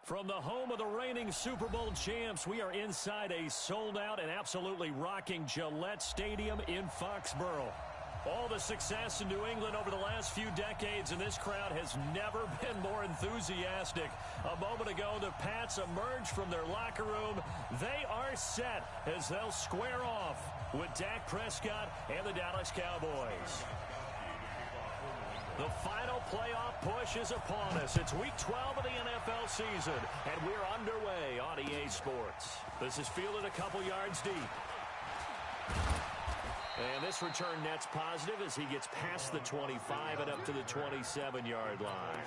From the home of the reigning Super Bowl champs, we are inside a sold-out and absolutely rocking Gillette Stadium in Foxborough. All the success in New England over the last few decades, and this crowd has never been more enthusiastic. A moment ago, the Pats emerged from their locker room. They are set as they'll square off with Dak Prescott and the Dallas Cowboys. The final playoff push is upon us. It's Week 12 of the NFL season, and we're underway on EA Sports. This is fielded a couple yards deep. And this return net's positive as he gets past the 25 and up to the 27-yard line.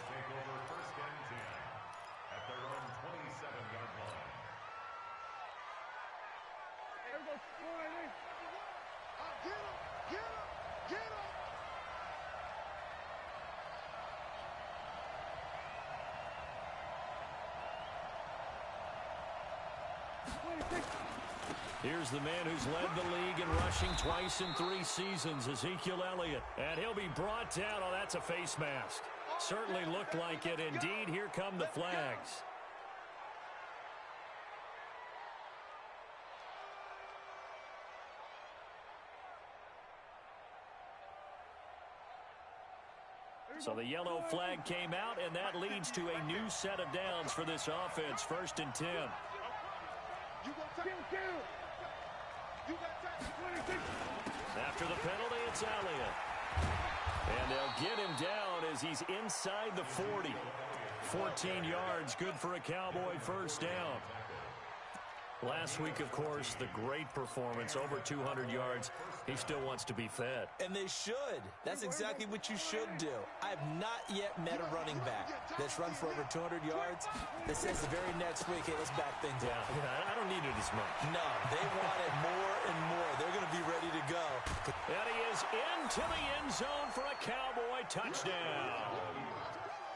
Here's the man who's led the league in rushing twice in 3 seasons, Ezekiel Elliott. And he'll be brought down. Oh, that's a face mask. Certainly looked like it. Indeed, here come the flags. So the yellow flag came out, and that leads to a new set of downs for this offense. 1st and 10. After the penalty, it's Elliott. And they'll get him down as he's inside the 40. 14 yards, good for a Cowboy first down. Last week, of course, the great performance, over 200 yards. He still wants to be fed. And they should. That's exactly what you should do. I have not yet met a running back that's run for over 200 yards that says the very next week, hey, let's back things up. Yeah, I don't need it as much. No, they want it more and more. They're going to be ready to go. And he is into the end zone for a Cowboy touchdown.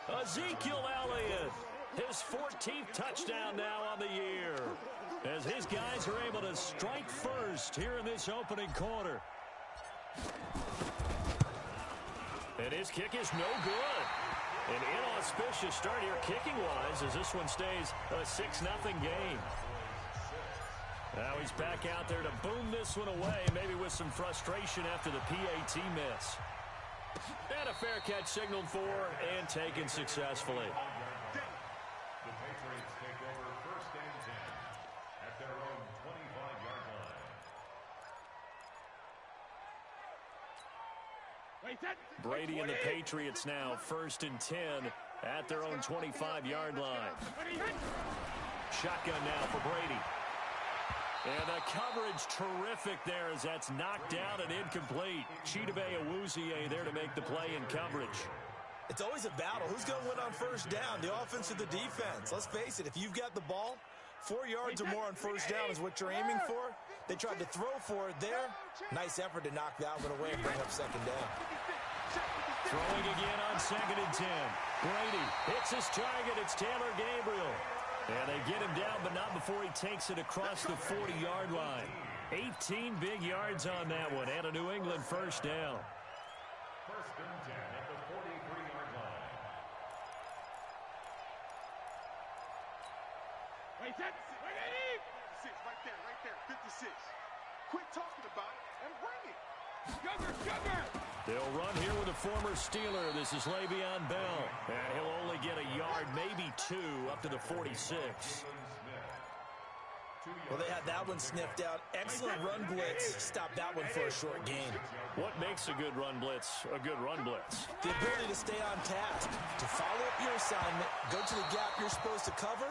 Ezekiel Elliott, his 14th touchdown now on the year, as his guys are able to strike first here in this opening quarter. And his kick is no good. An inauspicious start here kicking-wise as this one stays a 6-0 game. Now he's back out there to boom this one away, maybe with some frustration after the PAT miss. And a fair catch signaled for and taken successfully. The Patriots take over 1st and 10 at their own 25-yard line. Brady and the Patriots now 1st and 10 at their own 25-yard line. Shotgun now for Brady. And the coverage terrific there as that's knocked down and incomplete. Chidobe Awuzie there to make the play in coverage. It's always a battle. Who's going to win on 1st down, the offense or the defense? Let's face it, if you've got the ball, 4 yards or more on 1st down is what you're aiming for. They tried to throw for it there. Nice effort to knock that one away and bring up 2nd down. Throwing again on 2nd and 10. Brady hits his target. It's Taylor Gabriel. And they get him down, but not before he takes it across the 40-yard line. 18 big yards on that one, and a New England 1st down. 1st and 10 at the 43-yard line. Wait, that's it. 56, right there, 56. Quit talking about it and bring it. Sugar! They'll run here with a former Steeler. This is Le'Veon Bell. And he'll only get a yard, maybe 2, up to the 46. Well, they had that one sniffed out. Excellent run blitz. Stop that one for a short gain. What makes a good run blitz a good run blitz? The ability to stay on task, to follow up your assignment, go to the gap you're supposed to cover,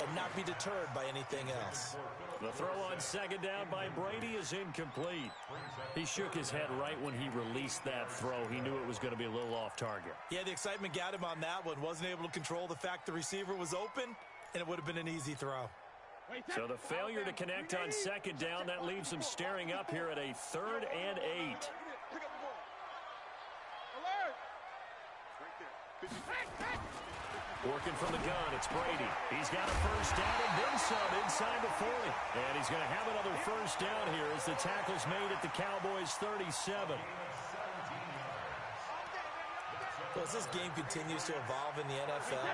and not be deterred by anything else. The throw on 2nd down by Brady is incomplete. He shook his head right when he released that throw. He knew it was going to be a little off target. Yeah, the excitement got him on that one. Wasn't able to control the fact the receiver was open, and it would have been an easy throw. So the failure to connect on 2nd down, that leaves him staring up here at a 3rd and 8. Working from the gun, it's Brady. He's got a 1st down and then some inside the 40. And he's going to have another 1st down here as the tackle's made at the Cowboys' 37. Well, as this game continues to evolve in the NFL,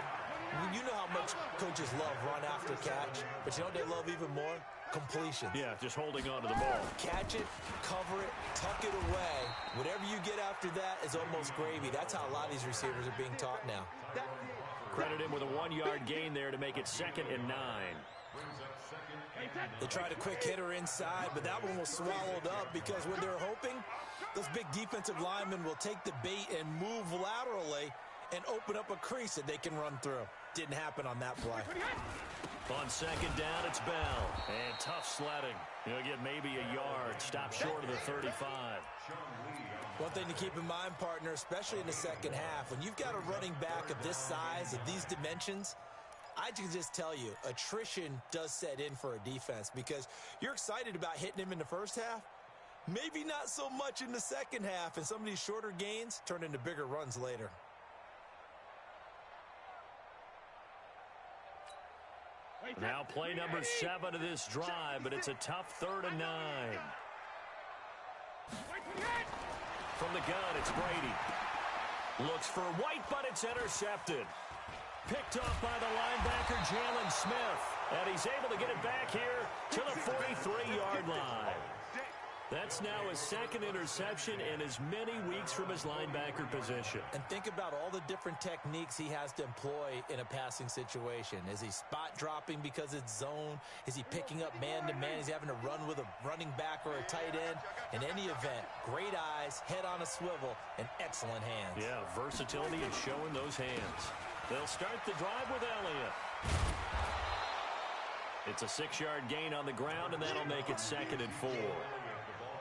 You know how much coaches love run after catch, but you know what they love even more? Completion. Yeah, just holding on to the ball. Catch it, cover it, tuck it away. Whatever you get after that is almost gravy. That's how a lot of these receivers are being taught now. Credit him with a 1-yard gain there to make it 2nd and 9. They tried a quick hitter inside, but that one was swallowed up because when they're hoping, those big defensive linemen will take the bait and move laterally and open up a crease that they can run through. Didn't happen on that play. On 2nd down, it's Bell. And tough sledding. He'll get maybe a yard. Stop short of the 35. One thing to keep in mind, partner, especially in the second half, when you've got a running back of this size, of these dimensions, I can just tell you, attrition does set in for a defense because you're excited about hitting him in the first half. Maybe not so much in the second half, and some of these shorter gains turn into bigger runs later. Now play number 7 of this drive, but it's a tough 3rd and 9. From the gun, it's Brady. Looks for White, but it's intercepted. Picked off by the linebacker, Jalen Smith. And he's able to get it back here to the 43-yard line. That's now his 2nd interception in as many weeks from his linebacker position. And think about all the different techniques he has to employ in a passing situation. Is he spot dropping because it's zone? Is he picking up man-to-man? Is he having to run with a running back or a tight end? In any event, great eyes, head on a swivel, and excellent hands. Yeah, versatility and showing those hands. They'll start the drive with Elliott. It's a 6-yard gain on the ground, and that'll make it 2nd and 4.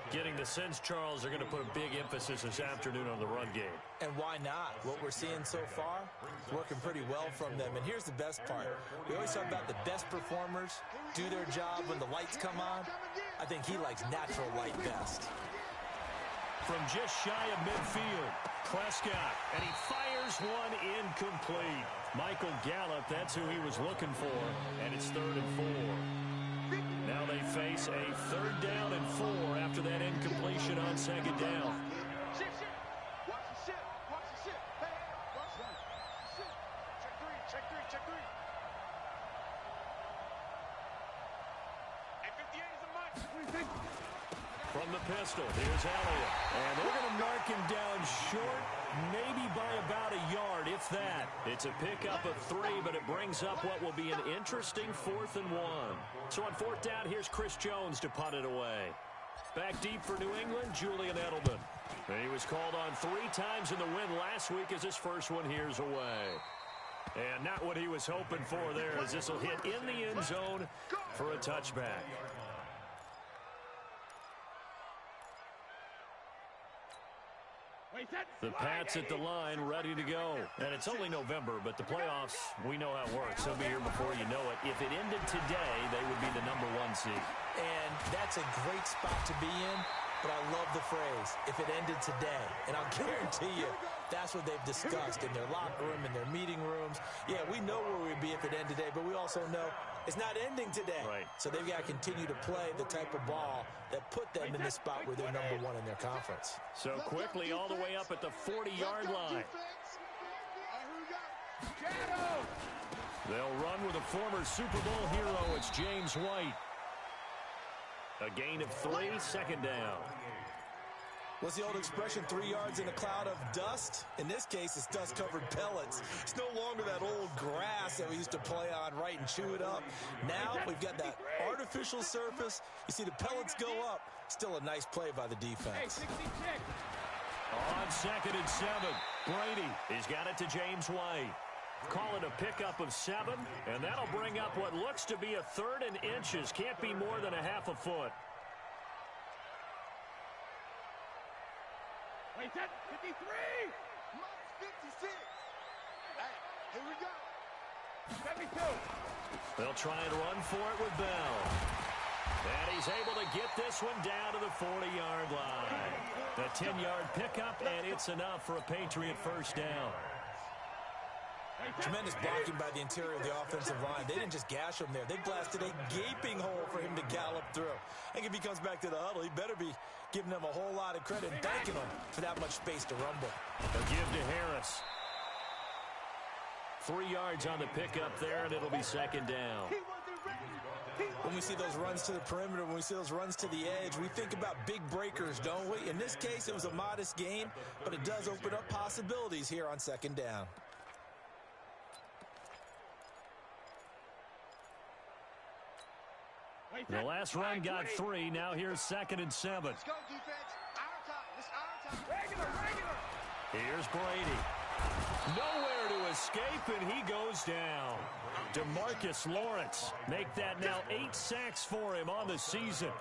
Getting the sense, Charles, they're going to put a big emphasis this afternoon on the run game. And why not? What we're seeing so far is working pretty well from them. And here's the best part. We always talk about the best performers do their job when the lights come on. I think he likes natural light best. From just shy of midfield, Prescott, and he fires one incomplete. Michael Gallup, that's who he was looking for, and it's 3rd and 4. Now they face a 3rd down and 4 after that incompletion on 2nd down. Shit. Watch the shit. Watch the shit. Hey, watch the shit. Check three. Hey, 58 is a mic. From the pistol, here's Elliott. And they're going to mark him down short, maybe by about a yard, if that. It's a pickup of 3, but it brings up what will be an interesting 4th and 1. So on 4th down, here's Chris Jones to punt it away. Back deep for New England, Julian Edelman. And he was called on 3 times in the win last week as his first one here's away. And not what he was hoping for there, as this will hit in the end zone for a touchback. The Pats at the line, ready to go. And it's only November, but the playoffs, we know how it works. They'll be here before you know it. If it ended today, they would be the number 1 seed. And that's a great spot to be in, but I love the phrase, if it ended today. And I'll guarantee you, that's what they've discussed in their locker room, in their meeting rooms. Yeah, we know where we'd be if it ended today, but we also know it's not ending today. Right. So they've got to continue to play the type of ball that put them in the spot where they're number 1 in their conference. So quickly all the way up at the 40-yard line. They'll run with a former Super Bowl hero. It's James White. A gain of 3, 2nd down. What's the old expression, 3 yards in a cloud of dust? In this case, it's dust-covered pellets. It's no longer that old grass that we used to play on, right, and chew it up. Now we've got that artificial surface. You see the pellets go up. Still a nice play by the defense. On 2nd and 7, Brady. He's got it to James White. Call it a pickup of 7, and that'll bring up what looks to be a 3rd and inches. Can't be more than a half a foot. Wait, that's 53! Minus 56! Hey, here we go! 72! They'll try and run for it with Bell. And he's able to get this one down to the 40-yard line. The 10-yard pickup, and it's enough for a Patriot 1st down. Tremendous blocking by the interior of the offensive line. They didn't just gash him there. They blasted a gaping hole for him to gallop through. I think if he comes back to the huddle, he better be giving them a whole lot of credit and thanking them for that much space to rumble. They'll give to Harris. 3 yards on the pickup there, and it'll be second down. When we see those runs to the perimeter, when we see those runs to the edge, we think about big breakers, don't we? In this case, it was a modest gain, but it does open up possibilities here on second down. The last run got 3. Now here's 2nd and 7. Let's go, defense. Our time. It's our time. Regular. Here's Brady. Nowhere to escape, and he goes down. DeMarcus Lawrence make that now 8 sacks for him on the season.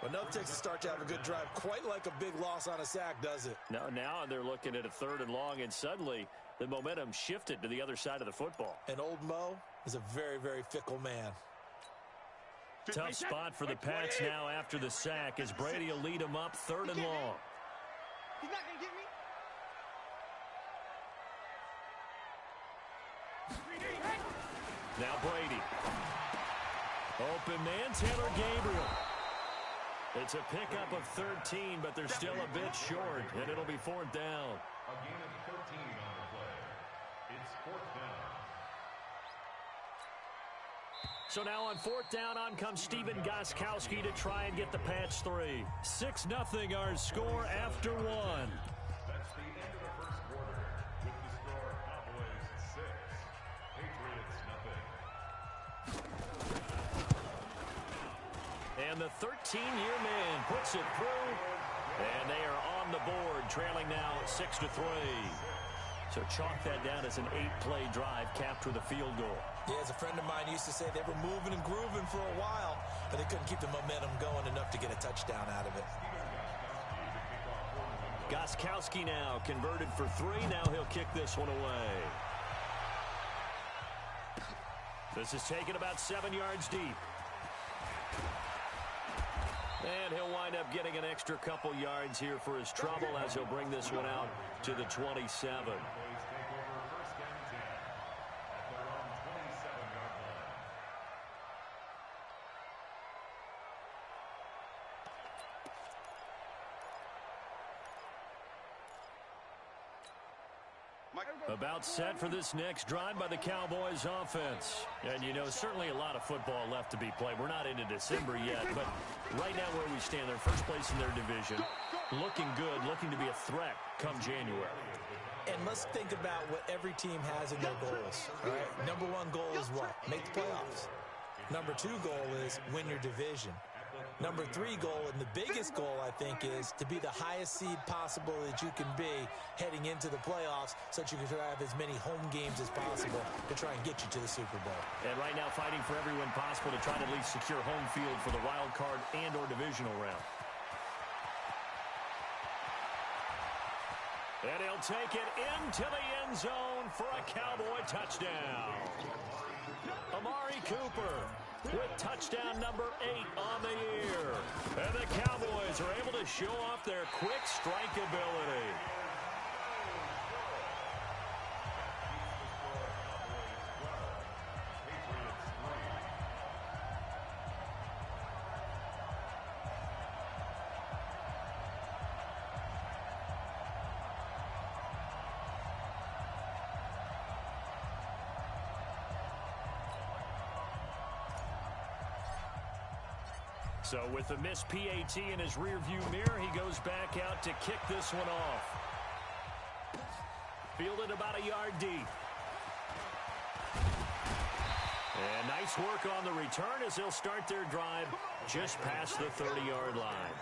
Well, no takes to start to have a good drive. Quite like a big loss on a sack, does it? Now they're looking at a 3rd and long, and suddenly the momentum shifted to the other side of the football. And old Mo is a very, very fickle man. Tough spot for the Pats now after the sack as Brady will lead them up 3rd and long. He's not going to get me. Now Brady. Open man, Taylor Gabriel. It's a pickup of 13, but they're still a bit short, and it'll be 4th down. A gain of 13 on the play. It's 4th down. So now on 4th down, on comes Stephen Gostkowski to try and get the Pats 3. 6-0 our score after 1. That's the end of the first quarter with the score Cowboys 6, Patriots nothing. And the 13-year man puts it through, and they are on the board, trailing now 6-3. So chalk that down as an 8-play drive capped with a field goal. Yeah, as a friend of mine used to say, they were moving and grooving for a while, but they couldn't keep the momentum going enough to get a touchdown out of it. Gostkowski now converted for 3. Now he'll kick this one away. This is taken about 7 yards deep. And he'll wind up getting an extra couple yards here for his trouble as he'll bring this one out to the 27. About set for this next drive by the Cowboys offense. And, you know, certainly a lot of football left to be played. We're not into December yet, but right now where we stand, they're first place in their division. Looking good, looking to be a threat come January. And let's think about what every team has in their goals. All right? Number 1 goal is what? Make the playoffs. Number 2 goal is win your division. Number 3 goal, and the biggest goal, I think, is to be the highest seed possible that you can be heading into the playoffs so that you can have as many home games as possible to try and get you to the Super Bowl. And right now fighting for every win possible to try to at least secure home field for the wild card and or divisional round. And he'll take it into the end zone for a Cowboy touchdown. Amari Cooper with touchdown number 8 on the year. And the Cowboys are able to show off their quick strike ability. So with a missed PAT in his rearview mirror, he goes back out to kick this one off. Fielded about a yard deep. And nice work on the return as they'll start their drive just past the 30-yard line.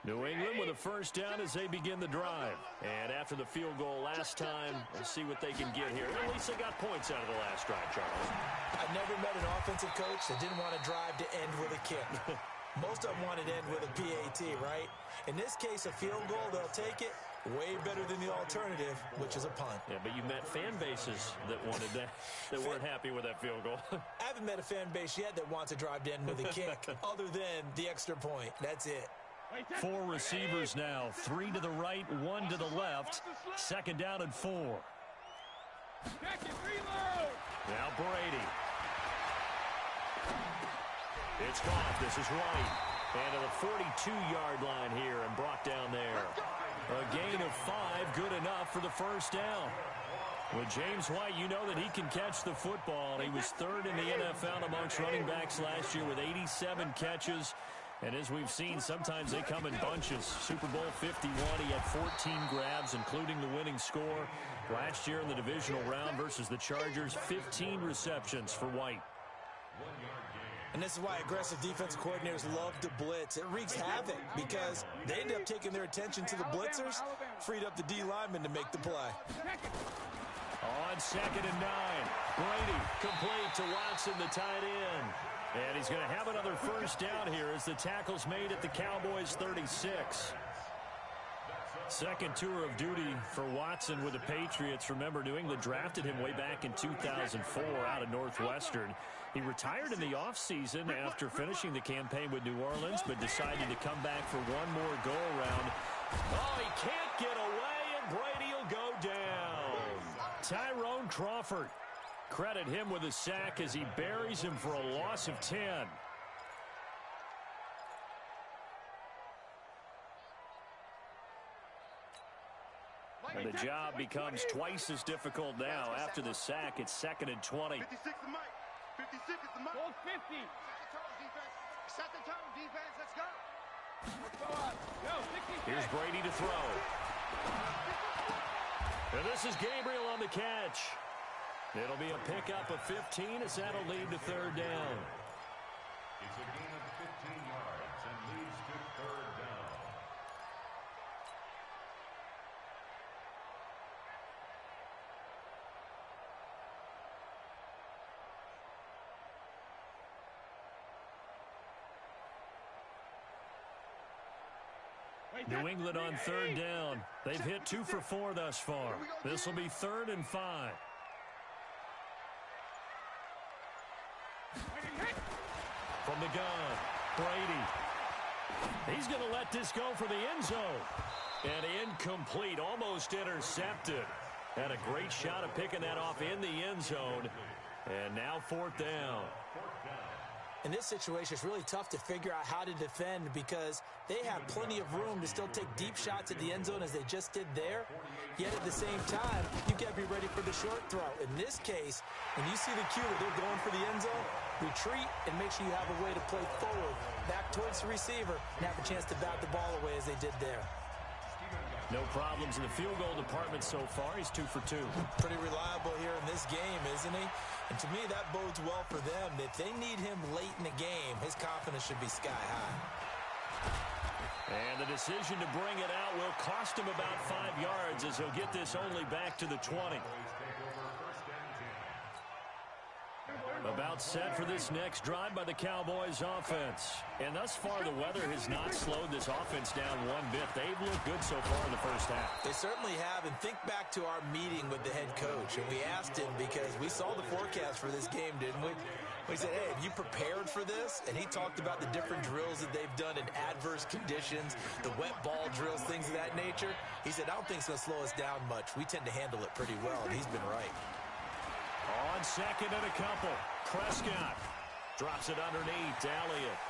New England with a first down as they begin the drive. And after the field goal last time, we'll see what they can get here. At least they got points out of the last drive, Charles. I've never met an offensive coach that didn't want to drive to end with a kick. Most of them wanted to end with a PAT, right? In this case, a field goal, they'll take it. Way better than the alternative, which is a punt. Yeah, but you met fan bases that wanted that, that weren't happy with that field goal. I haven't met a fan base yet that wants a drive to end with a kick, other than the extra point. That's it. Four receivers now, three to the right, one to the left. Second down and 4. Now Brady. It's caught. This is White. And to the 42-yard line here and brought down there. A gain of 5, good enough for the first down. With James White, you know that he can catch the football. He was third in the NFL amongst running backs last year with 87 catches. And as we've seen, sometimes they come in bunches. Super Bowl 51, he had 14 grabs, including the winning score. Last year in the divisional round versus the Chargers, 15 receptions for White. And this is why aggressive defensive coordinators love to blitz. It wreaks havoc because they end up taking their attention to the blitzers, freed up the D lineman to make the play. On 2nd and 9, Brady complete to Watson, the tight end. And he's going to have another first down here as the tackle's made at the Cowboys' 36. Second tour of duty for Watson with the Patriots. Remember, New England drafted him way back in 2004 out of Northwestern. He retired in the offseason after finishing the campaign with New Orleans, but decided to come back for one more go-around. Oh, he can't get away, and Brady will go down. Tyrone Crawford. Credit him with a sack as he buries him for a loss of 10. And the job becomes twice as difficult now after the sack. It's 2nd and 20. 56 the mic. 56 is the mic. Hold 50. Set the tone, defense. Let's go. Here's Brady to throw. And this is Gabriel on the catch. It'll be a pickup of 15 as that'll lead to third down. It's a gain of 15 yards and leads to third down. New England on third down. They've hit 2 for 4 thus far. This will be 3rd and 5. From the gun, Brady. He's going to let this go for the end zone. And incomplete, almost intercepted. Had a great shot of picking that off in the end zone. And now 4th down. In this situation, it's really tough to figure out how to defend because they have plenty of room to still take deep shots at the end zone as they just did there. Yet at the same time, you got to be ready for the short throw. In this case, when you see the cue that they're going for the end zone, retreat and make sure you have a way to play forward, back towards the receiver, and have a chance to bat the ball away as they did there. No problems in the field goal department so far. He's 2 for 2. Pretty reliable here in this game, isn't he? And to me, that bodes well for them. If they need him late in the game, his confidence should be sky high. And the decision to bring it out will cost him about 5 yards as he'll get this only back to the 20. About set for this next drive by the Cowboys offense. And thus far, the weather has not slowed this offense down one bit. They've looked good so far in the first half. They certainly have. And think back to our meeting with the head coach. And we asked him because we saw the forecast for this game, didn't we? We said, hey, have you prepared for this? And he talked about the different drills that they've done in adverse conditions, the wet ball drills, things of that nature. He said, I don't think it's going to slow us down much. We tend to handle it pretty well, and he's been right. On 2nd and a couple, Prescott drops it underneath to Elliott.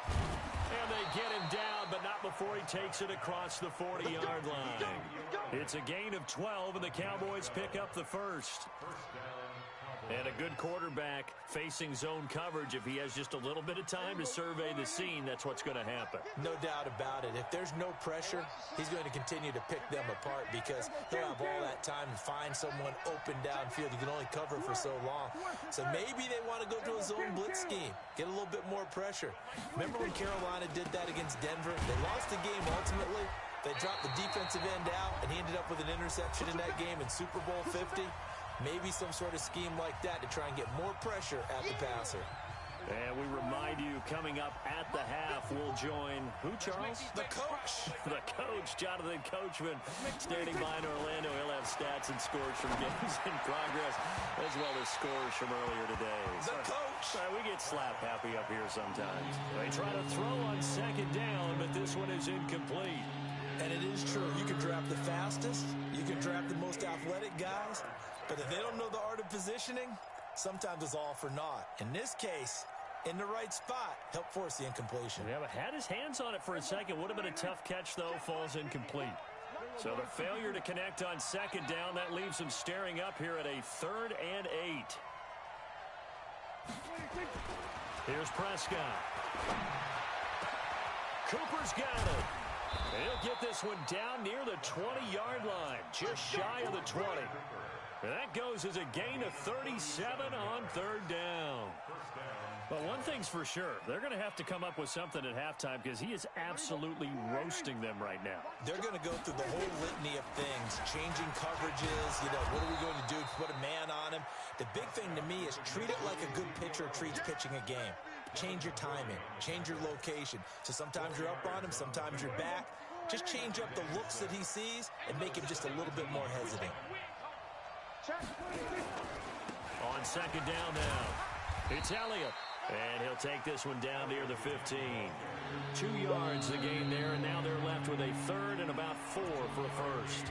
And they get him down, but not before he takes it across the 40-yard line. It's a gain of 12, and the Cowboys pick up the first. And a good quarterback facing zone coverage. If he has just a little bit of time to survey the scene, that's what's going to happen. No doubt about it. If there's no pressure, he's going to continue to pick them apart because he'll have all that time to find someone open downfield. You can only cover for so long. So maybe they want to go to a zone blitz scheme, get a little bit more pressure. Remember when Carolina did that against Denver? They lost the game ultimately. They dropped the defensive end out, and he ended up with an interception in that game in Super Bowl 50. Maybe some sort of scheme like that to try and get more pressure at the passer. And we remind you, coming up at the half, we'll join who, Charles? The coach. The coach, Jonathan Coachman, standing by in Orlando. He'll have stats and scores from games in progress, as well as scores from earlier today. The coach. We get slap happy up here sometimes. They try to throw on second down, but this one is incomplete. And it is true. You can draft the fastest. You can draft the most athletic guys. But if they don't know the art of positioning, sometimes it's all for naught. In this case, in the right spot, help force the incompletion. Yeah, but had his hands on it for a second. Would have been a tough catch, though. Falls incomplete. So the failure to connect on second down, that leaves him staring up here at a 3rd and 8. Here's Prescott. Cooper's got it. He'll get this one down near the 20-yard line, just shy of the 20. And that goes as a gain of 37 on 3rd down. But one thing's for sure, they're going to have to come up with something at halftime because he is absolutely roasting them right now. They're going to go through the whole litany of things, changing coverages, what are we going to do to put a man on him? The big thing to me is treat it like a good pitcher treats pitching a game. Change your timing, change your location. So sometimes you're up on him, sometimes you're back. Just change up the looks that he sees and make him just a little bit more hesitant. On second down now, it's Elliott. And he'll take this one down near the 15. 2 yards the gain there, and now they're left with a 3rd and about 4 for a first.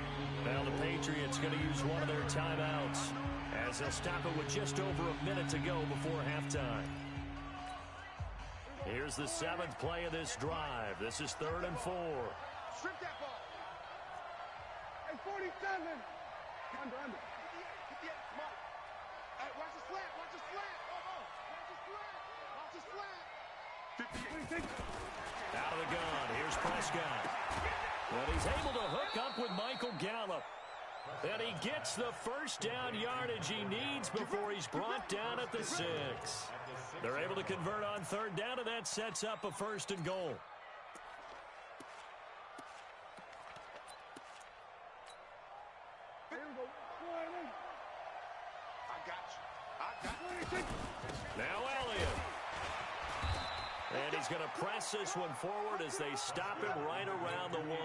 Now the Patriots going to use one of their timeouts as they'll stop it with just over a minute to go before halftime. Here's the 7th play of this drive. This is 3rd and 4. Strip that ball. Hey, 47. Under. Come on. Hey, watch the slant. Watch the slant. Out of the gun, here's Prescott. Well, he's able to hook up with Michael Gallup. And he gets the first down yardage he needs before he's brought down at the 6. They're able to convert on 3rd down, and that sets up a 1st and goal. I got you. Now Elliott. And he's going to press this one forward as they stop him right around the 1.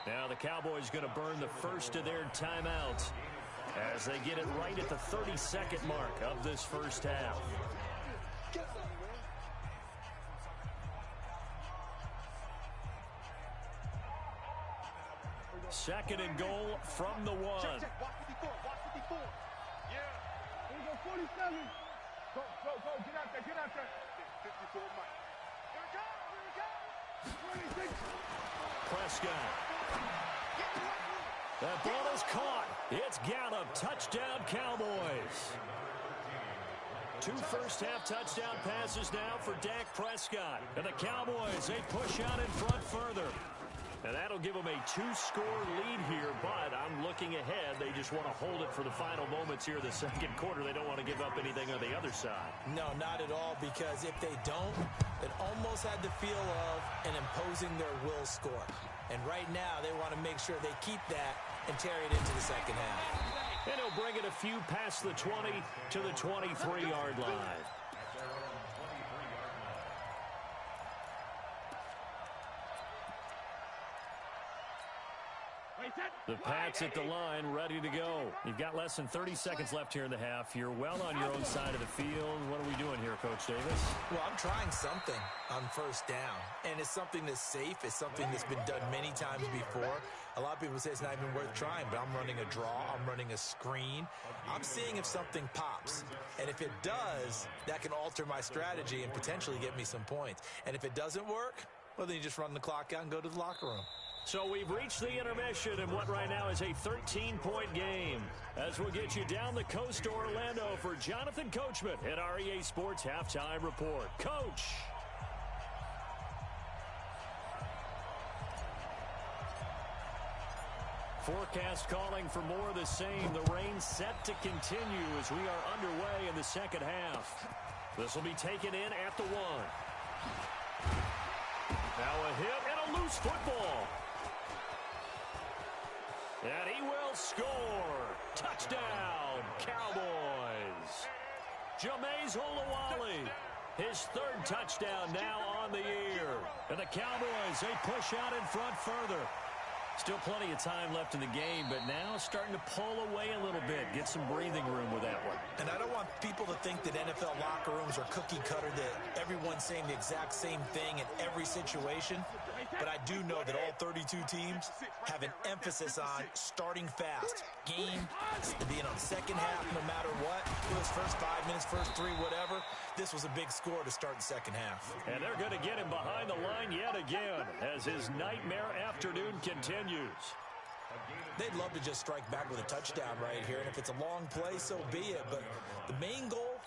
Now the Cowboys going to burn the first of their timeouts as they get it right at the 32nd mark of this first half. Second and goal from the 1. Watch 54. Watch 54. Yeah. Here we go, 47. Go. Get out there. 54 Mike. Here we go. 26. Prescott. That ball is caught. It's Gallup. Touchdown, Cowboys. 2 first-half touchdown passes now for Dak Prescott. And the Cowboys, they push out in front further. And that'll give them a 2-score lead here, but I'm looking ahead. They just want to hold it for the final moments here of the second quarter. They don't want to give up anything on the other side. No, not at all, because if they don't, it almost had the feel of an imposing their will score. And right now, they want to make sure they keep that and carry it into the second half. And he'll bring it a few past the 20 to the 23-yard line. The Pats at the line, ready to go. You've got less than 30 seconds left here in the half. You're well on your own side of the field. What are we doing here, Coach Davis? Well, I'm trying something on first down, and it's something that's safe. It's something that's been done many times before. A lot of people say it's not even worth trying, but I'm running a draw. I'm running a screen. I'm seeing if something pops, and if it does, that can alter my strategy and potentially get me some points. And if it doesn't work, well, then you just run the clock out and go to the locker room. So we've reached the intermission in what right now is a 13-point game. As we'll get you down the coast to Orlando for Jonathan Coachman at our EA Sports Halftime Report. Coach. Forecast calling for more of the same. The rain set to continue as we are underway in the second half. This will be taken in at the 1. Now a hit and a loose football. And he will score. Touchdown, Cowboys. Jameis Olawale His third touchdown now on the year. And the Cowboys, they push out in front further. Still plenty of time left in the game, but now starting to pull away a little bit. Get some breathing room with that one. And I don't want people to think that NFL locker rooms are cookie cutter, that everyone's saying the exact same thing in every situation. But I do know that all 32 teams have an emphasis on starting fast. Game, being on the second half no matter what. Those first 5 minutes, first 3, whatever. This was a big score to start the second half. And they're going to get him behind the line yet again as his nightmare afternoon continues. They'd love to just strike back with a touchdown right here. And if it's a long play, so be it. But the main goal,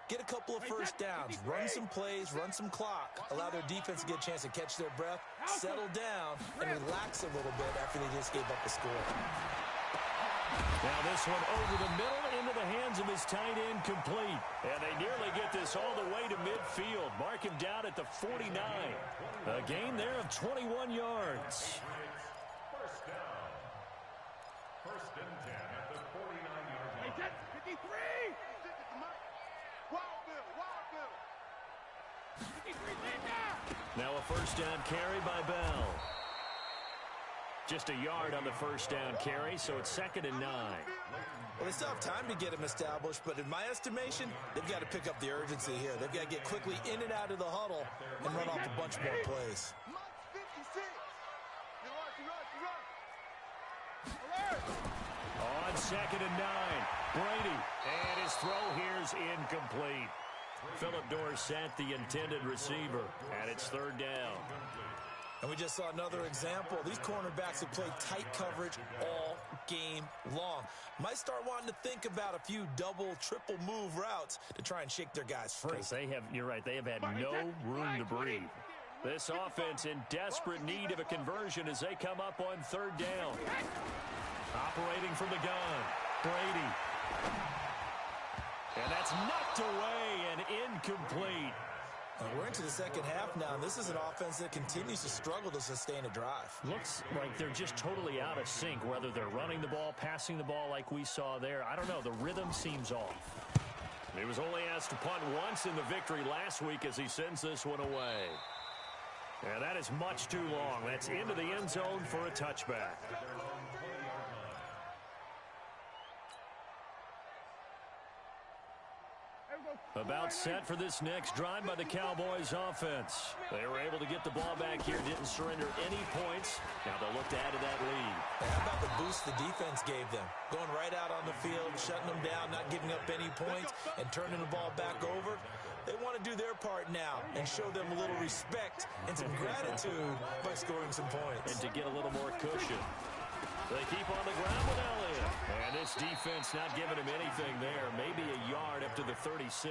get a couple of first downs, run some plays, run some clock, allow their defense to get a chance to catch their breath, settle down, and relax a little bit after they just gave up the score. Now this one over the middle into the hands of his tight end, complete. And they nearly get this all the way to midfield. Mark him down at the 49. A gain there of 21 yards. First down. First and 10 at the 49-yard line. 53! Wild Bill! 53, lead down! Now a first down carry by Bell. Just a yard on the first down carry, so it's 2nd and 9. Well, they still have time to get him established, but in my estimation, they've got to pick up the urgency here. They've got to get quickly in and out of the huddle and run off a bunch more plays. On 2nd and 9, Brady, and his throw here's incomplete. Phillip Dorsett, the intended receiver, and it's 3rd down. And we just saw another example. These cornerbacks have played tight coverage all game long. Might start wanting to think about a few double, triple move routes to try and shake their guys free. You're right, they have had no room to breathe. This offense in desperate need of a conversion as they come up on 3rd down. Operating from the gun, Brady. And that's knocked away and incomplete. We're into the second half now, and this is an offense that continues to struggle to sustain a drive. Looks like they're just totally out of sync, whether they're running the ball, passing the ball like we saw there. I don't know. The rhythm seems off. He was only asked to punt once in the victory last week as he sends this one away. And that is much too long. That's into the end zone for a touchback. About set for this next drive by the Cowboys offense. They were able to get the ball back here, didn't surrender any points. Now they'll look to add to that lead. How about the boost the defense gave them? Going right out on the field, shutting them down, not giving up any points, and turning the ball back over. They want to do their part now and show them a little respect and some gratitude by scoring some points. And to get a little more cushion. They keep on the ground with Elliott. And this defense not giving him anything there. Maybe a yard up to the 36.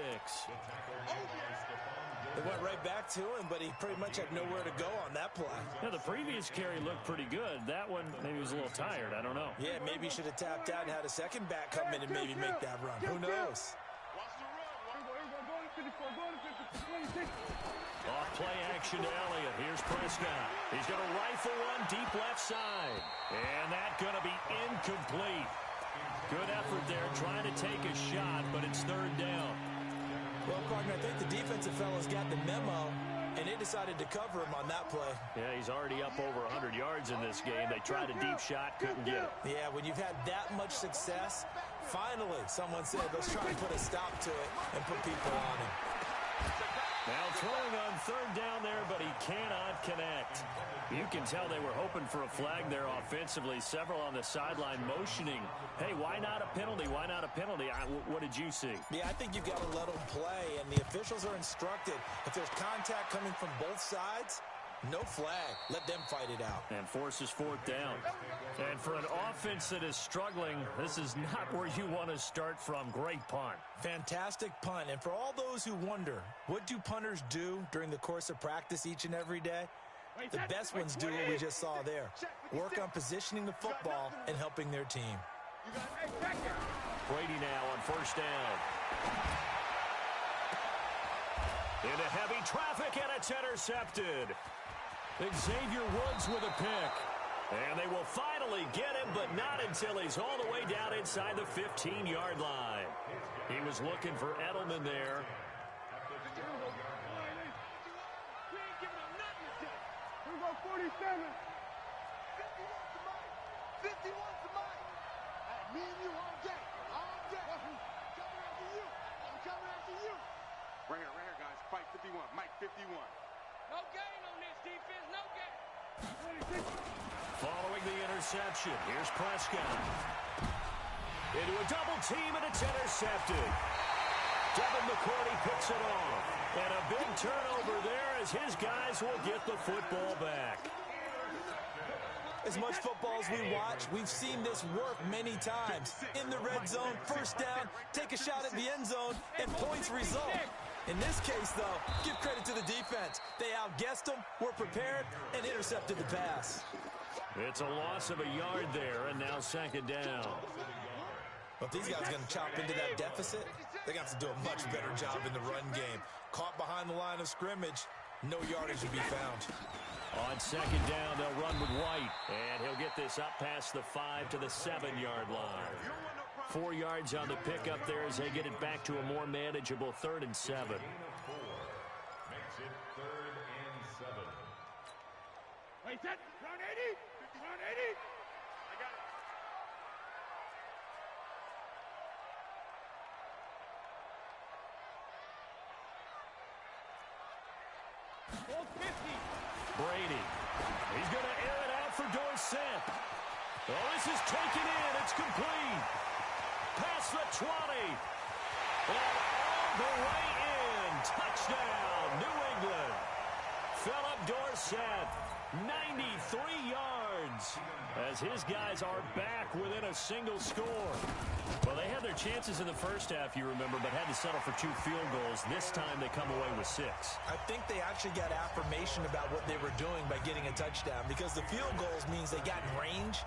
They went right back to him, but he pretty much had nowhere to go on that play. Yeah, the previous carry looked pretty good. That one, maybe he was a little tired. I don't know. Yeah, maybe he should have tapped out and had a second back come in and maybe make that run. Who knows? Off play action to Elliott. Here's Prescott. He's going to rifle one deep left side. And that's going to be incomplete. Good effort there trying to take a shot, but it's 3rd down. Well, partner, I think the defensive fellas got the memo, and they decided to cover him on that play. Yeah, he's already up over 100 yards in this game. They tried a deep shot, couldn't get it. Yeah, when you've had that much success, finally someone said, let's try and put a stop to it and put people on him. Now throwing on 3rd down there, but he cannot connect. You can tell they were hoping for a flag there offensively. Several on the sideline motioning, hey, why not a penalty? Why not a penalty? What did you see? Yeah, I think you've got to let them play, and the officials are instructed. If there's contact coming from both sides, no flag. Let them fight it out. And forces 4th down. And for an offense that is struggling, this is not where you want to start from. Great punt. Fantastic punt. And for all those who wonder, what do punters do during the course of practice each and every day? The best ones do what we just saw there. Work on positioning the football and helping their team. Brady now on 1st down. Into heavy traffic, and it's intercepted. Xavier Woods with a pick. And they will finally get him, but not until he's all the way down inside the 15-yard line. He was looking for Edelman there. to Mike. 51 to Mike. Hey, me and you all day. All day. Coming after you. I'm coming after you. Right here, guys. Fight 51. Mike 51. No gain on this defense. No gain. Following the interception, here's Prescott. Into a double team, and it's intercepted. Devin McCourty picks it off. And a big turnover there as his guys will get the football back. As much football as we watch, we've seen this work many times. In the red zone, first down, take a shot at the end zone, and points result. In this case, though, give credit to the defense. They outguessed them, were prepared, and intercepted the pass. It's a loss of a yard there, and now second down. But if these guys are going to chop into that deficit, they got to do a much better job in the run game. Caught behind the line of scrimmage, no yardage to be found. On second down, they'll run with White. And he'll get this up past the 5 to the 7-yard line. 4 yards on the pickup there as they get it back to a more manageable 3rd and 7. Makes it 3rd and 7. Wait, set. Round 80. Round 80. I got it. Brady. He's going to air it out for Dorsett. Oh, this is taken in. It's complete. Past the 20. And all the way in. Touchdown, New England. Philip Dorsett, 93 yards. As his guys are back within a single score. Well, they had their chances in the first half, you remember, but had to settle for 2 field goals. This time they come away with 6. I think they actually got affirmation about what they were doing by getting a touchdown, because the field goals means they got in range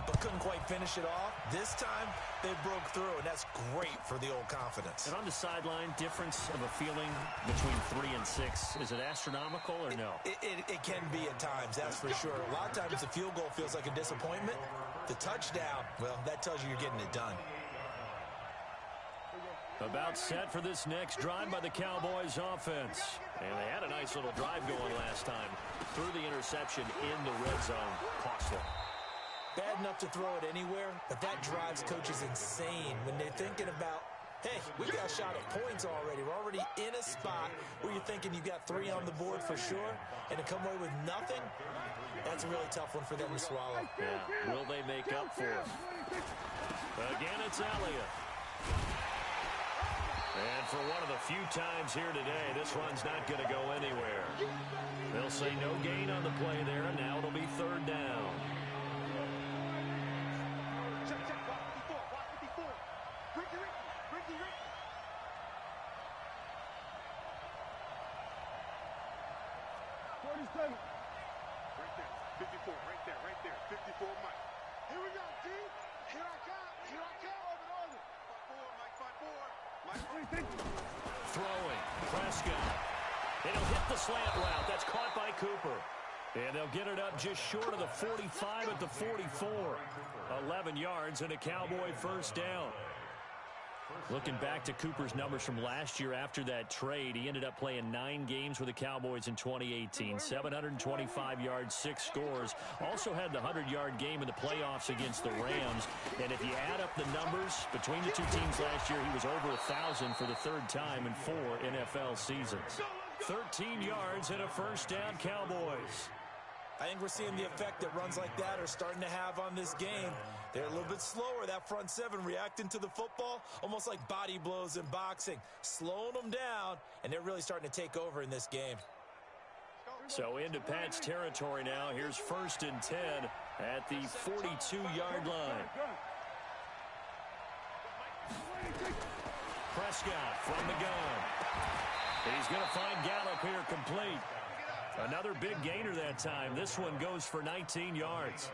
but couldn't quite finish it off. This time they broke through, and that's great for the old confidence. And on the sideline, difference of a feeling between 3 and 6, is it astronomical or no? It can be at times, that's for sure. A lot of times the field goal feels like a disappointment. The touchdown, well, that tells you you're getting it done. About set for this next drive by the Cowboys offense. And they had a nice little drive going last time. Threw the interception in the red zone. Costly. Bad enough to throw it anywhere, but that drives coaches insane when they're thinking about, hey, we got a shot at points already. We're already in a spot where you're thinking you got 3 on the board for sure, and to come away with nothing, that's a really tough one for them to swallow. Yeah, will they make up for it? Again, it's Elliott. And for one of the few times here today, this run's not going to go anywhere. They'll say no gain on the play there, and now it'll be 3rd down. Check, check. Block 54. Ricky. 47. Right there. 54. Right there. 54, Mike. Here we go, D. Here I come. Over. 5-4, Mike. 5-4. Throwing. Prescott. It'll hit the slant route. That's caught by Cooper. And they'll get it up just short of the 45 at the 44. 11 yards and a Cowboy first down. Looking back to Cooper's numbers from last year after that trade, he ended up playing 9 games with the Cowboys in 2018. 725 yards, 6 scores. Also had the 100-yard game in the playoffs against the Rams. And if you add up the numbers between the 2 teams last year, he was over 1,000 for the 3rd time in 4 NFL seasons. 13 yards and a first down, Cowboys. I think we're seeing the effect that runs like that are starting to have on this game. They're a little bit slower, that front 7 reacting to the football, almost like body blows in boxing, slowing them down, and they're really starting to take over in this game. So into Pat's territory now. Here's 1st and 10 at the 42-yard line. Prescott from the gun. He's going to find Gallup here complete. Another big gainer that time. This one goes for 19 yards.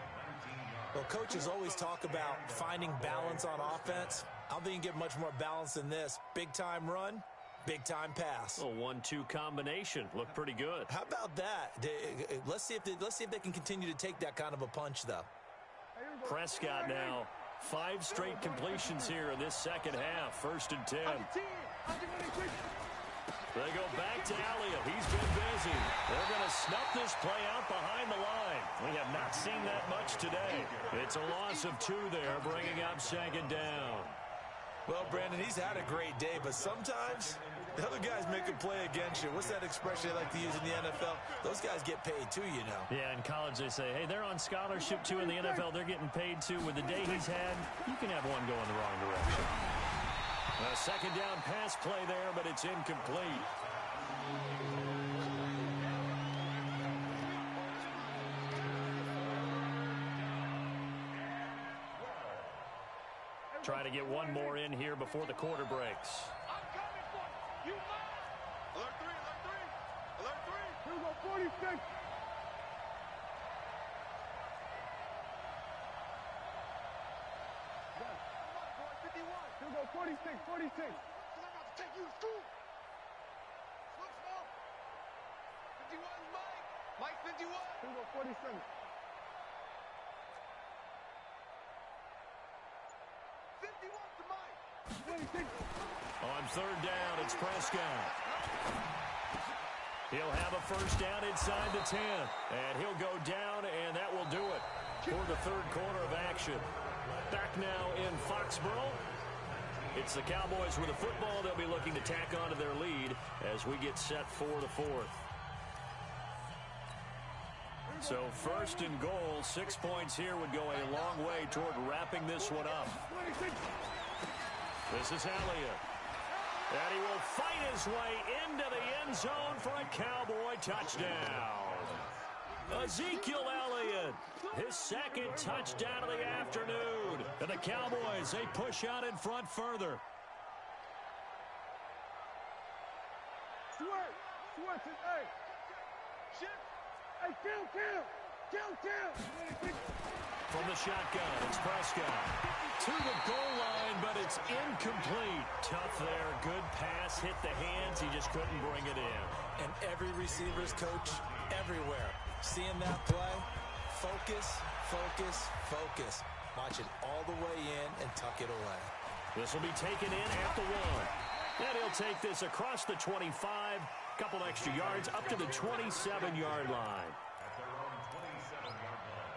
Well, coaches always talk about finding balance on offense. I don't think you get much more balance than this. Big-time run, big-time pass. A 1-2 combination. Looked pretty good. How about that? Let's see if they can continue to take that kind of a punch, though. Prescott now. 5 straight completions here in this second half. 1st and 10. They go back to Elliott. He's been busy. They're going to snuff this play out behind the line. We have not seen that much today. It's a loss of 2 there, bringing up second down. Well, Brandon, he's had a great day, but sometimes the other guys make a play against you. What's that expression they like to use in the NFL? Those guys get paid too, you know. Yeah, in college they say, hey, they're on scholarship too. In the NFL, they're getting paid too. With the day he's had, you can have one going the wrong direction. A second down pass play there, but it's incomplete. Try to get one more in here before the quarter breaks. I'm coming for you. You must. Alert 3, alert 3. Alert 3. Here we go, 46. Come on, boy, 51. Here we go, 46, 46. I'm about to take you to school. Look, small. 51 is Mike. Mike 51. Here we go, 47. 51 to Mike. 26. On third down, it's Prescott. He'll have a first down inside the 10. And he'll go down, and that will do it for the third quarter of action. Back now in Foxborough. It's the Cowboys with the football. They'll be looking to tack onto their lead as we get set for the fourth. So first and goal, 6 points here would go a long way toward wrapping this one up. 26. This is Elliott. And he will fight his way into the end zone for a Cowboy touchdown. Ezekiel Elliott, his second touchdown of the afternoon. And the Cowboys, they push out in front further. Switch it, hey. Shift. Hey, count. 26. From the shotgun, it's Prescott. To the goal line, but it's incomplete. Tough there. Good pass. Hit the hands. He just couldn't bring it in. And every receiver's coach everywhere. Seeing that play, focus, focus, focus. Watch it all the way in and tuck it away. This will be taken in at the 1. And he'll take this across the 25. Couple extra yards up to the 27-yard line. At their own 27-yard line.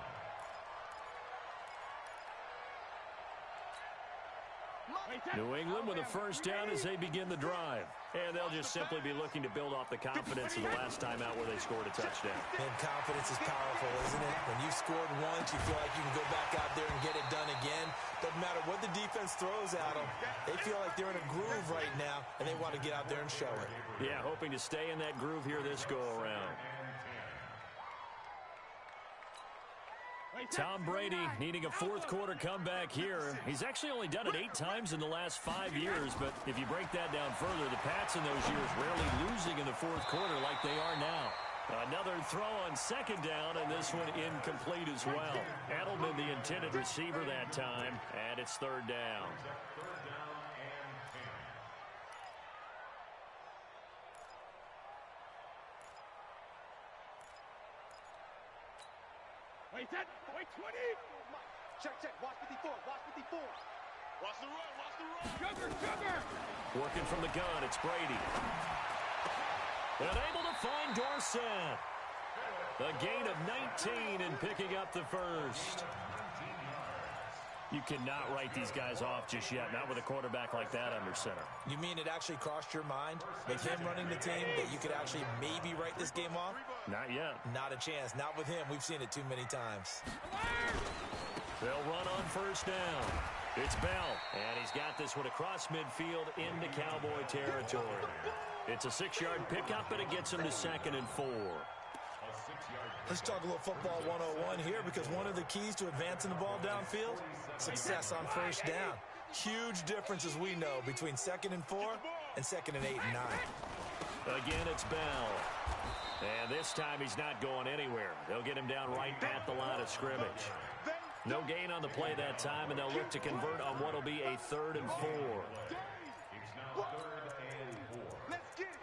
New England with a first down as they begin the drive. And they'll just simply be looking to build off the confidence of the last time out where they scored a touchdown. And confidence is powerful, isn't it? When you scored once, you feel like you can go back out there and get it done again. Doesn't matter what the defense throws at them. They feel like they're in a groove right now, and they want to get out there and show it. Yeah, hoping to stay in that groove here this go-around. Tom Brady needing a fourth-quarter comeback here. He's actually only done it 8 times in the last 5 years, but if you break that down further, the Pats in those years rarely losing in the fourth quarter like they are now. Another throw on second down, and this one incomplete as well. Edelman, the intended receiver that time, and it's third down. Third down and 10. Wait, 20. Check. Watch 54. Watch 54. Watch the run. Sugar. Working from the gun, it's Brady. And able to find Dorsett. A gain of 19 and picking up the first. You cannot write these guys off just yet, not with a quarterback like that under center. You mean it actually crossed your mind with him running the team that you could actually maybe write this game off? Not yet. Not a chance. Not with him. We've seen it too many times. They'll run on first down. It's Bell, and he's got this one across midfield into Cowboy territory. It's a 6-yard pickup, and it gets him to 2nd and 4. Let's talk a little football 101 here, because one of the keys to advancing the ball downfield, success on first down. Huge difference, as we know, between 2nd and 4 and 2nd and 8 and 9. Again, it's Bell. And this time he's not going anywhere. They'll get him down right at the line of scrimmage. No gain on the play that time, and they'll look to convert on what will be a 3rd and 4. It's now 3rd and 4. Let's get it.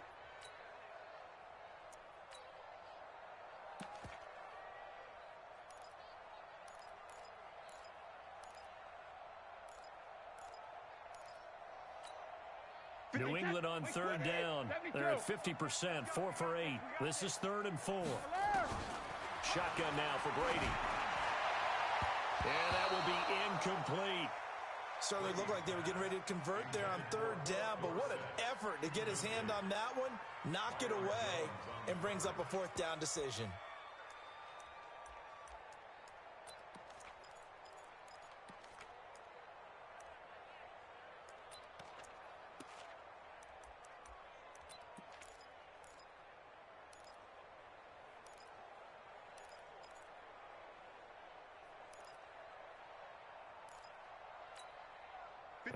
New England on third down. They're at 50%, 4 for 8. This is 3rd and 4. Shotgun now for Brady. And that will be incomplete. Certainly looked like they were getting ready to convert there on 3rd down, but what an effort to get his hand on that one, knock it away, and brings up a 4th down decision.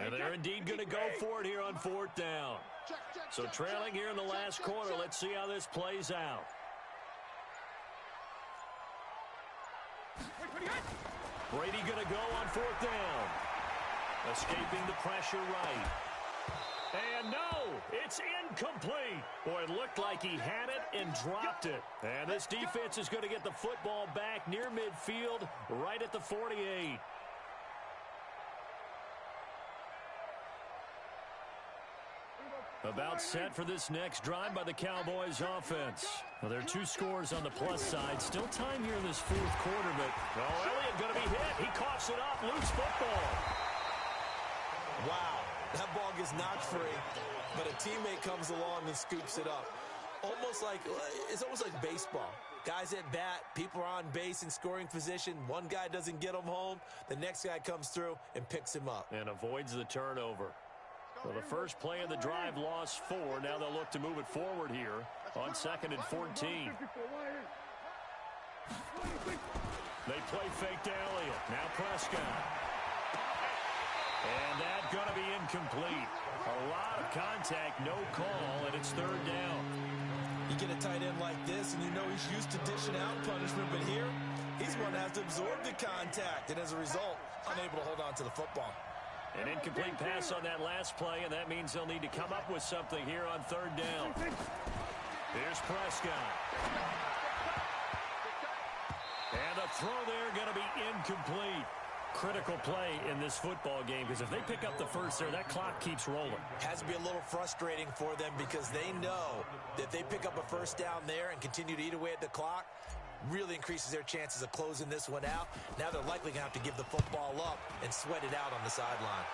And they're indeed going to go for it here on 4th down. So trailing here in the last quarter. Let's see how this plays out. Brady going to go on 4th down. Escaping the pressure right. And no, it's incomplete. Boy, it looked like he had it and dropped it. And this defense is going to get the football back near midfield, right at the 48. About set for this next drive by the Cowboys offense. Well, there are 2 scores on the plus side. Still time here in this 4th quarter, but Elliott going to be hit. He coughs it up. Loose football. Wow, that ball gets knocked free, but a teammate comes along and scoops it up. It's almost like baseball. Guys at bat, people are on base in scoring position. One guy doesn't get him home. The next guy comes through and picks him up. And avoids the turnover. Well, the first play of the drive lost 4. Now they'll look to move it forward here on 2nd and 14. They play fake to Elliott. Now Prescott. And that's going to be incomplete. A lot of contact, no call, and it's 3rd down. You get a tight end like this, and you know he's used to dishing out punishment, but here, he's one that has to absorb the contact, and as a result, unable to hold on to the football. An incomplete pass on that last play, and that means they'll need to come up with something here on 3rd down. Here's Prescott. And the throw there going to be incomplete. Critical play in this football game, because if they pick up the first there, that clock keeps rolling. Has to be a little frustrating for them because they know that if they pick up a first down there and continue to eat away at the clock, really increases their chances of closing this one out. Now they're likely going to have to give the football up and sweat it out on the sideline.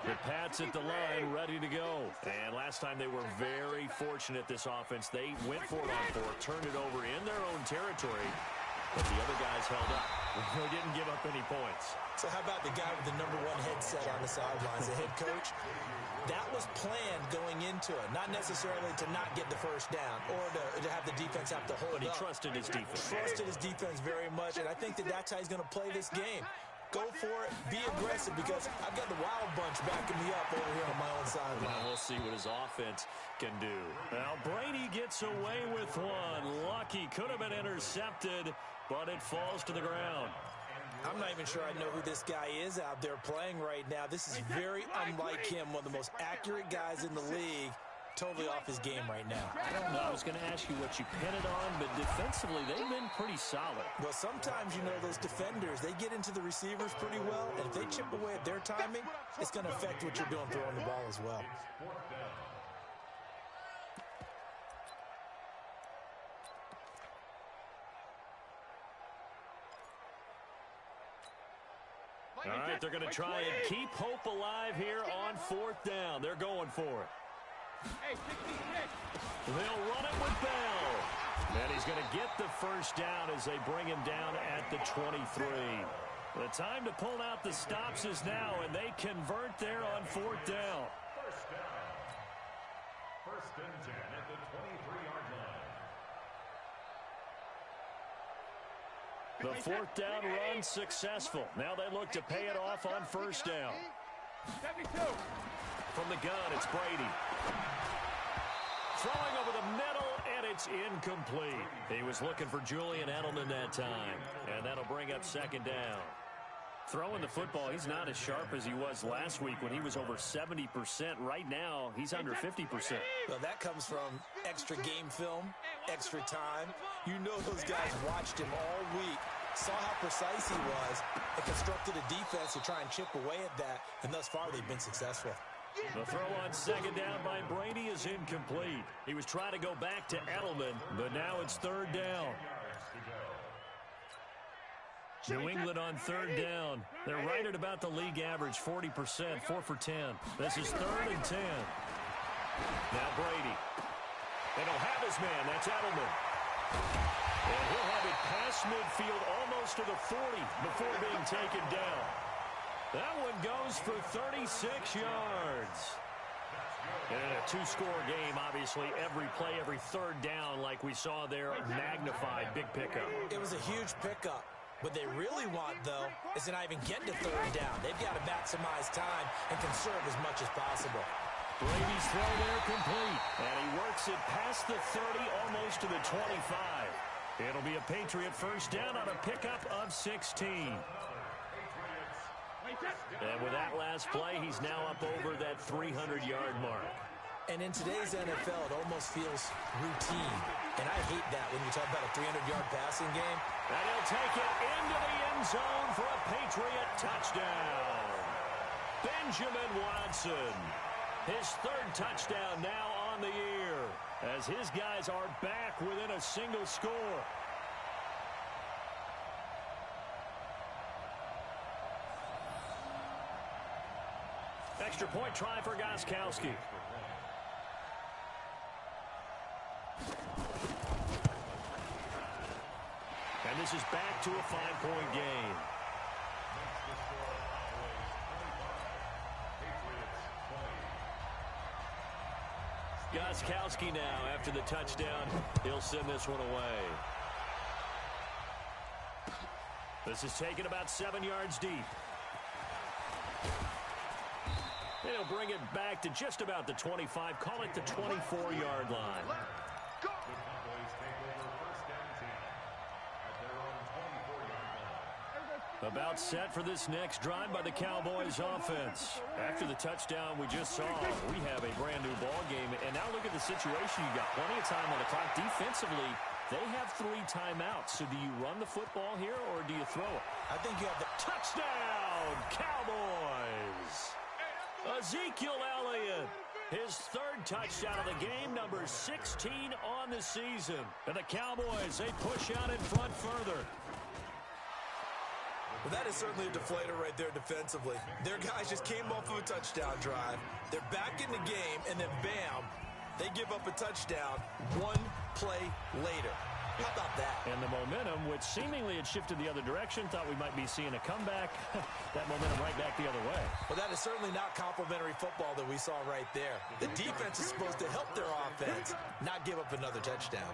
The Pats at the line, ready to go. And last time they were very fortunate, this offense. They went for it on 4th, turned it over in their own territory, but the other guys held up. They didn't give up any points. So how about the guy with the #1 headset on the sidelines, the head coach? That was planned going into it, not necessarily to not get the first down or to have the defense have to hold up. But he trusted his defense. Trusted his defense very much, and I think that's how he's going to play this game. Go for it, be aggressive, because I've got the wild bunch backing me up over here on my own sideline. Well, we'll see what his offense can do. Now, Brady gets away with one. Lucky, could have been intercepted, but it falls to the ground. I'm not even sure I know who this guy is out there playing right now. This is very unlike him, one of the most accurate guys in the league. Totally off his game right now. I don't know. I was going to ask you what you pin it on, but defensively, they've been pretty solid. Well, sometimes, those defenders, they get into the receivers pretty well, and if they chip away at their timing, it's going to affect what you're doing throwing the ball as well. All right, they're going to try and keep hope alive here on 4th down. They're going for it. They'll run it with Bell. And he's going to get the first down as they bring him down at the 23. The time to pull out the stops is now, and they convert there on 4th down. First and 10 at the 23-yard line. The 4th down run successful. Now they look to pay it off on 1st down. 72. From the gun, it's Brady. Throwing over the middle, and it's incomplete. He was looking for Julian Edelman that time, and that'll bring up 2nd down. Throwing the football, he's not as sharp as he was last week when he was over 70%. Right now, he's under 50%. Well, that comes from extra game film, extra time. You know those guys watched him all week, saw how precise he was, and constructed a defense to try and chip away at that, and thus far they've been successful. The throw on second down by Brady is incomplete. He was trying to go back to Edelman, but now it's third down. New England on third down. They're right at about the league average, 40%, 4 for 10. This is 3rd and 10. Now Brady. They don't have his man. That's Edelman. And he'll have it past midfield almost to the 40 before being taken down. That one goes for 36 yards. And in a two-score game, obviously, every play, every third down, like we saw there, magnified, big pickup. It was a huge pickup. What they really want, though, is to not even get to third down. They've got to maximize time and conserve as much as possible. Brady's throw there complete, and he works it past the 30, almost to the 25. It'll be a Patriot first down on a pickup of 16. And with that last play, he's now up over that 300-yard mark. And in today's NFL, it almost feels routine. And I hate that when you talk about a 300-yard passing game. And he'll take it into the end zone for a Patriot touchdown. Benjamin Watson, his 3rd touchdown now on the year, as his guys are back within a single score. Extra point try for Gostkowski. And this is back to a 5-point game. Gostkowski now after the touchdown. He'll send this one away. This is taken about 7 yards deep. And he'll bring it back to just about the 25. Call it the 24-yard line. About set for this next drive by the Cowboys offense. After the touchdown we just saw, we have a brand new ball game. And now look at the situation. You got plenty of time on the clock. Defensively, they have 3 timeouts. So do you run the football here or do you throw it? I think you have the touchdown, Cowboys. Ezekiel Elliott, his 3rd touchdown of the game, number 16 on the season. And the Cowboys, they push out in front further. Well, that is certainly a deflator right there defensively. Their guys just came off of a touchdown drive. They're back in the game, and then bam, they give up a touchdown 1 play later. How about that? And the momentum, which seemingly had shifted the other direction, thought we might be seeing a comeback. That momentum right back the other way. Well, that is certainly not complimentary football that we saw right there. The defense is supposed to help their offense, not give up another touchdown.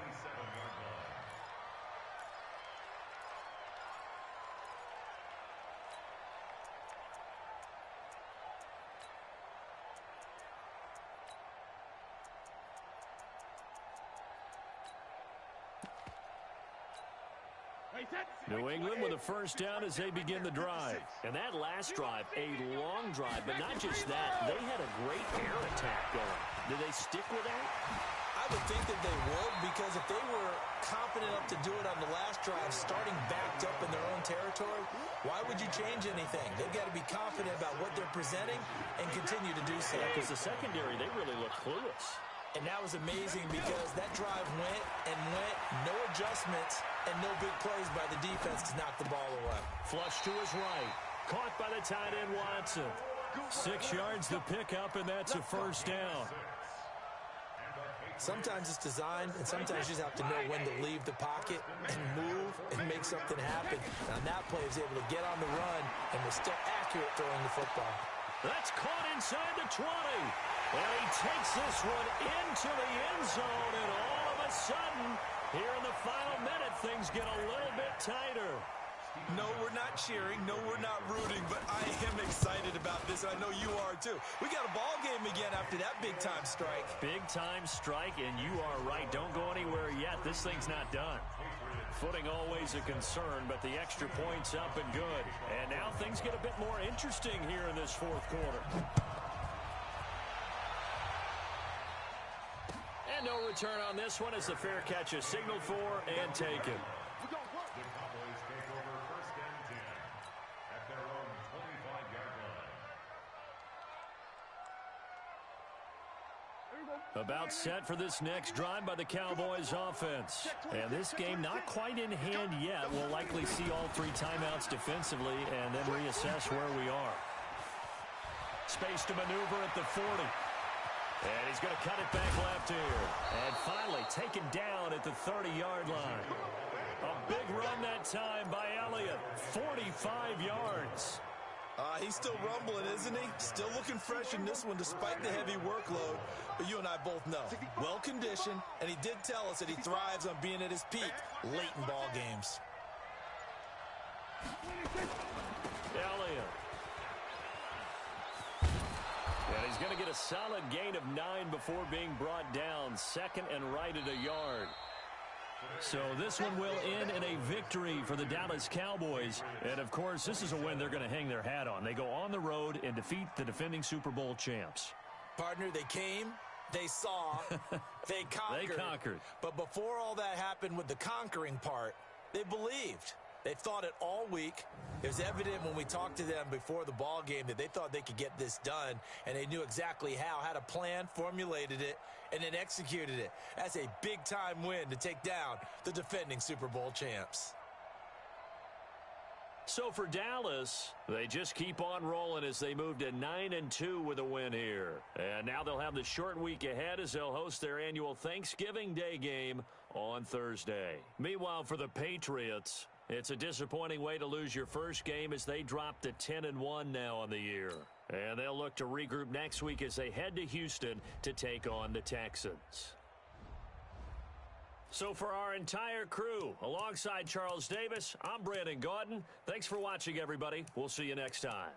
New England with a first down as they begin the drive. And that last drive, a long drive, but not just that, they had a great air attack going. Did they stick with that? I would think that they would, because if they were confident enough to do it on the last drive, starting backed up in their own territory, why would you change anything? They've got to be confident about what they're presenting and continue to do so. Because the secondary, they really look clueless. And that was amazing because that drive went and went, no adjustments, and no big plays by the defense to knock the ball away. Flush to his right. Caught by the tight end Watson. 6 yards to pick up, and that's a first down. Sometimes it's designed, and sometimes you just have to know when to leave the pocket and move and make something happen. And on that play, he was able to get on the run and was still accurate throwing the football. That's caught inside the 20. And he takes this one into the end zone, and all of a sudden, here in the final minute, things get a little bit tighter. No, we're not cheering. No, we're not rooting, but I am excited about this. I know you are, too. We got a ball game again after that big-time strike. Big-time strike, and you are right. Don't go anywhere yet. This thing's not done. Footing always a concern, but the extra point's up and good. And now things get a bit more interesting here in this fourth quarter. And no return on this one as the fair catch is signaled for and taken. The Cowboys take over first and 10 at their own 25-yard line. About set for this next drive by the Cowboys offense. And this game not quite in hand yet. We'll likely see all three timeouts defensively and then reassess where we are. Space to maneuver at the 40. And he's going to cut it back left here. And finally taken down at the 30-yard line. A big run that time by Elliott. 45 yards. He's still rumbling, isn't he? Still looking fresh in this one despite the heavy workload. But you and I both know, well-conditioned, and he did tell us that he thrives on being at his peak late in ball games. Elliott. And he's going to get a solid gain of 9 before being brought down. Second and right at a yard. So this one will end in a victory for the Dallas Cowboys. And, of course, this is a win they're going to hang their hat on. They go on the road and defeat the defending Super Bowl champs. Partner, they came, they saw, they conquered. They conquered. But before all that happened with the conquering part, they believed. They thought it all week. It was evident when we talked to them before the ball game that they thought they could get this done, and they knew exactly how, had a plan, formulated it, and then executed it. That's a big-time win to take down the defending Super Bowl champs. So for Dallas, they just keep on rolling as they move to 9-2 with a win here. And now they'll have the short week ahead as they'll host their annual Thanksgiving Day game on Thursday. Meanwhile, for the Patriots, it's a disappointing way to lose your first game as they drop to 10-1 now on the year. And they'll look to regroup next week as they head to Houston to take on the Texans. So for our entire crew, alongside Charles Davis, I'm Brandon Gaudin. Thanks for watching, everybody. We'll see you next time.